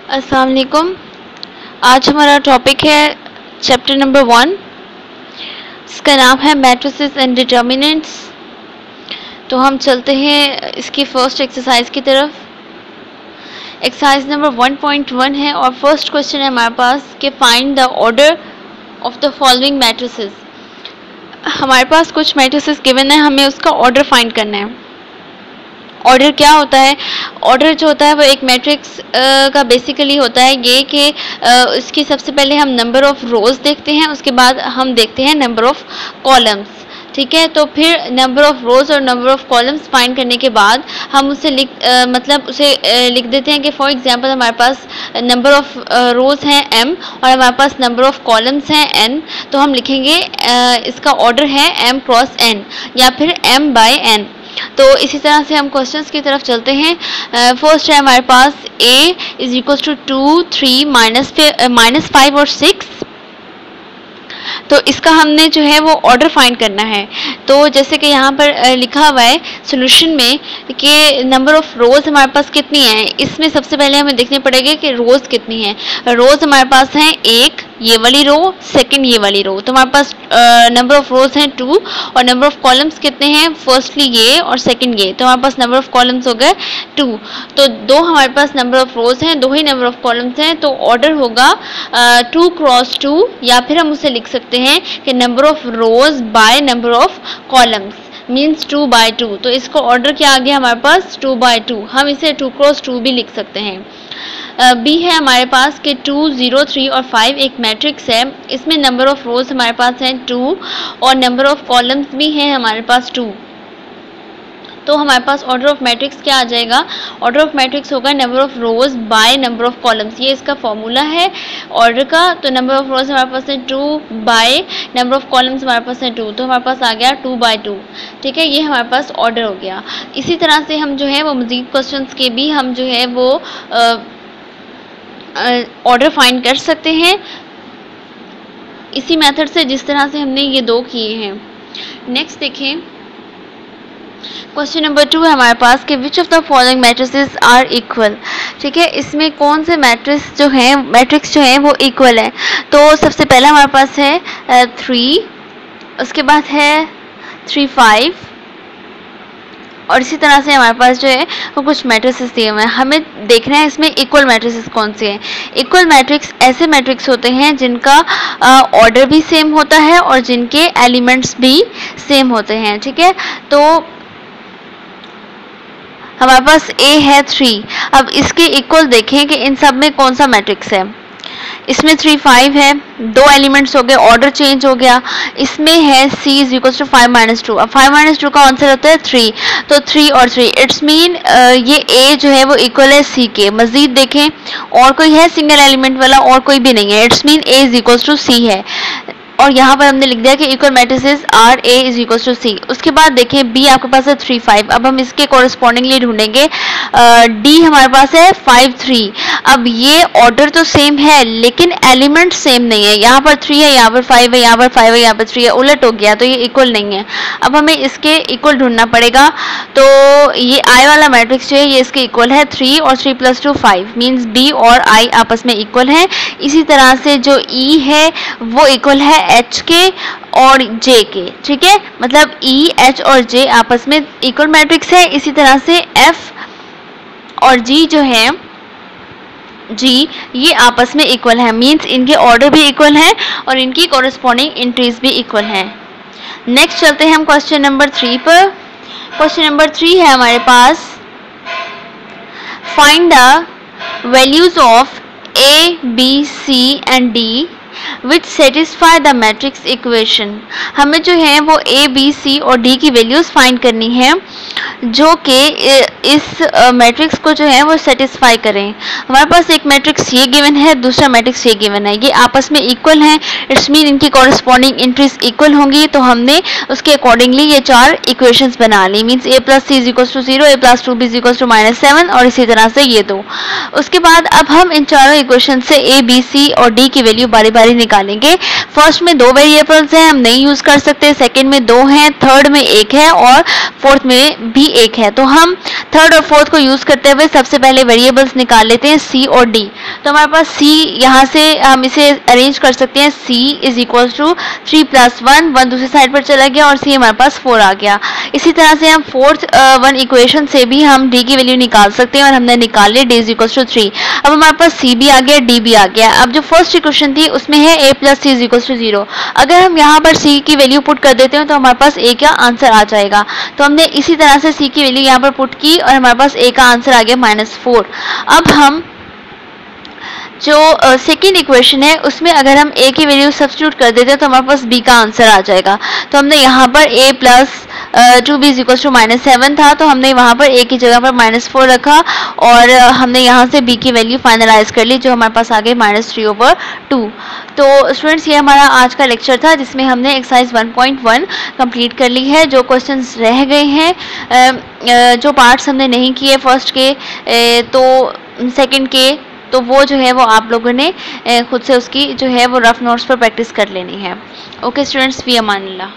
अस्सलाम वालेकुम। आज हमारा टॉपिक है चैप्टर नंबर 1, इसका नाम है मैट्रिसेस एंड डिटर्मिनेंट्स। तो हम चलते हैं इसकी फर्स्ट एक्सरसाइज की तरफ। एक्सरसाइज नंबर 1.1 है और फर्स्ट क्वेश्चन है हमारे पास कि find the order of the following matrices. हमारे पास कुछ मैट्रिसेस गिवन है, हमें उसका ऑर्डर फाइंड करना है। ऑर्डर क्या होता है? ऑर्डर जो होता है वो एक मैट्रिक्स का बेसिकली होता है ये कि इसकी सबसे पहले हम नंबर ऑफ रोज देखते हैं, उसके बाद हम देखते हैं नंबर ऑफ कॉलम्स। ठीक है, तो फिर नंबर ऑफ रोज और नंबर ऑफ कॉलम्स फाइंड करने के बाद हम उसे लिख देते हैं कि फॉर एग्जांपल हमारे पास नंबर ऑफ रोज हैं m और हमारे पास नंबर ऑफ कॉलम्स हैं n। तो हम लिखेंगे इसका ऑर्डर है m क्रॉस n या फिर m बाय n। तो इसी तरह से हम क्वेश्चंस की तरफ चलते हैं। फर्स्ट है हमारे पास a इज इक्वल टू 2, 3, -5 और 6। तो इसका हमने जो है वो ऑर्डर फाइंड करना है। तो जैसे कि यहाँ पर लिखा हुआ है सोल्यूशन में कि नंबर ऑफ रोज हमारे पास कितनी है, इसमें सबसे पहले हमें देखने पड़ेगा कि रोज कितनी है। रोज हमारे पास हैं 1 ये वाली रो, सेकंड ये वाली रो। तो हमारे पास नंबर ऑफ रोज हैं 2 और नंबर ऑफ कॉलम्स कितने हैं, फर्स्टली ये और सेकंड ये। तो हमारे पास नंबर ऑफ कॉलम्स हो गए 2। तो 2 हमारे पास नंबर ऑफ रोज हैं, 2 ही नंबर ऑफ कॉलम्स हैं। तो ऑर्डर होगा 2 क्रॉस 2 या फिर हम उसे लिख सकते हैं कि number of rows by number of columns means 2 by 2। तो इसको ऑर्डर क्या आ गया हमारे पास 2 बाय 2। हम इसे 2 क्रॉस 2 भी लिख सकते हैं। बी है हमारे पास कि 2, 0, 3 और 5 एक मैट्रिक्स है। इसमें नंबर ऑफ रोज हमारे पास हैं 2 और नंबर ऑफ कॉलम्स भी हैं हमारे पास 2। तो हमारे पास ऑर्डर ऑफ मैट्रिक्स क्या आ जाएगा? ऑर्डर ऑफ मैट्रिक्स होगा number of rows by number of columns. ये इसका फॉर्मूला है ऑर्डर का। तो नंबर ऑफ रोज हमारे पास है 2 बाय नंबर ऑफ कॉलम्स हमारे पास है 2। तो हमारे पास आ गया 2 बाय 2। ठीक है, ये हमारे पास ऑर्डर हो गया। इसी तरह से हम जो है वो मजीद क्वेश्चंस के भी हम जो है वो ऑर्डर फाइंड कर सकते हैं इसी मेथड से जिस तरह से हमने ये 2 किए हैं। नेक्स्ट देखें, क्वेश्चन नंबर 2 है हमारे पास कि which of the following matrices are equal. ठीक है, इसमें कौन से मैट्रिक्स जो हैं वो इक्वल है। तो सबसे पहला हमारे पास है 3, उसके बाद है 3, 5 और इसी तरह से हमारे पास जो है वो कुछ मैट्रिसेस दिए हुए हैं। हमें देखना है इसमें इक्वल मैट्रिसेस कौन से हैं। इक्वल मैट्रिक्स ऐसे मैट्रिक्स होते हैं जिनका ऑर्डर भी सेम होता है और जिनके एलिमेंट्स भी सेम होते हैं। ठीक है, तो हमारे पास A है 3। अब इसके इक्वल देखें कि इन सब में कौन सा मैट्रिक्स है। इसमें 3, 5 है, 2 एलिमेंट्स हो गए, ऑर्डर चेंज हो गया। इसमें है C इज इक्वल टू 5 - 2। अब 5 - 2 का आंसर होता है 3। तो 3 और 3 इट्स मीन ये A जो है वो इक्वल है C के। मजीद देखें और कोई है सिंगल एलिमेंट वाला, और कोई भी नहीं है। It's mean A is equal to C है। और यहाँ पर हमने लिख दिया कि equal matrices are A is equal to C। उसके बाद देखें B आपके पास है 3, 5। अब हम इसके कॉरेस्पॉन्डिंगली ढूंढेंगे। D हमारे पास है 5, 3। अब ये ऑर्डर तो सेम है लेकिन एलिमेंट सेम नहीं है। यहाँ पर 3 है, यहाँ पर 5 है, यहाँ पर 5 है, यहाँ पर 3 है, उलट हो गया। तो ये इक्वल नहीं है। अब हमें इसके इक्वल ढूंढना पड़ेगा। तो ये I वाला मैट्रिक्स जो है ये इसके इक्वल है 3 और 3 + 2 5 मीन्स B और I आपस में इक्वल है। इसी तरह से जो E है वो इक्वल है H के और J के। ठीक है, मतलब E, H और J आपस में इक्वल मैट्रिक्स है। इसी तरह से F और G जो है G ये आपस में इक्वल है मीन्स इनके ऑर्डर भी इक्वल है और इनकी कॉरेस्पॉन्डिंग एंट्रीज भी इक्वल है। नेक्स्ट चलते हैं हम क्वेश्चन नंबर 3 पर। क्वेश्चन नंबर 3 है हमारे पास find the values of A, B, C and D which satisfy the matrix equation. हमें जो है वो A, B, C और D की वैल्यूज फाइंड करनी है जो कि इस मैट्रिक्स को जो है वो सेटिस्फाई करें। हमारे पास एक मैट्रिक्स ये गिवन है, दूसरा मैट्रिक्स ये गिवन है, ये आपस में इक्वल हैं। इट्स मीन इनकी कॉरेस्पॉन्डिंग एंट्रीज इक्वल होंगी। तो हमने उसके अकॉर्डिंगली ये 4 इक्वेशंस बना ली means A + C = 0, A + 2B = -7 और इसी तरह से ये 2। उसके बाद अब हम इन चारों इक्वेशन से A, B, C और D की वैल्यू बारी बारी निकालेंगे। फर्स्ट में 2 वेरिएबल्स हैं, हम नहीं यूज कर सकते। सेकंड में 2 हैं, थर्ड में 1 है और फोर्थ में भी 1 है। तो हम थर्ड और फोर्थ को यूज़ करते हुए सबसे पहले वेरिएबल्स निकाल लेते हैं C और D। तो हमारे पास C, यहाँ से हम इसे अरेंज कर सकते हैं। C इज इक्वल टू 3 + 1, 1 दूसरी साइड पर चला गया और C हमारे पास 4 आ गया। इसी तरह से हम फोर्थ वन इक्वेशन से भी हम D की वैल्यू निकाल सकते हैं और हमने निकाल ली D इज इक्वल टू 3। अब हमारे पास C भी आ गया, D भी आ गया। अब जो फर्स्ट इक्वेशन थी उसमें है A + C is equal to 0। अगर हम यहाँ पर C की वैल्यू पुट कर देते हैं तो हमारे पास A का आंसर आ जाएगा। तो हमने इसी तरह से C की वैल्यू यहाँ पर पुट की और हमारे पास A का आंसर आ गया -4। अब हम जो सेकेंड इक्वेशन है उसमें अगर हम A की वैल्यू सब्स्टिट्यूट कर देते हैं तो हमारे पास B का आंसर आ जाएगा। तो हमने यहाँ पर A + 2B is equal to -7 था, तो हमने वहाँ पर A की जगह पर -4 रखा और हमने यहाँ से B की वैल्यू फाइनलाइज कर ली, जो हमारे पास आ गई -3/2। तो स्टूडेंट्स, ये हमारा आज का लेक्चर था जिसमें हमने एक्सरसाइज 1.1 कंप्लीट कर ली है। जो क्वेश्चंस रह गए हैं, जो पार्ट्स हमने नहीं किए फर्स्ट के तो सेकंड के, तो वो जो है वो आप लोगों ने खुद से उसकी जो है वो रफ नोट्स पर प्रैक्टिस कर लेनी है। ओके स्टूडेंट्स, फी अमान अल्लाह।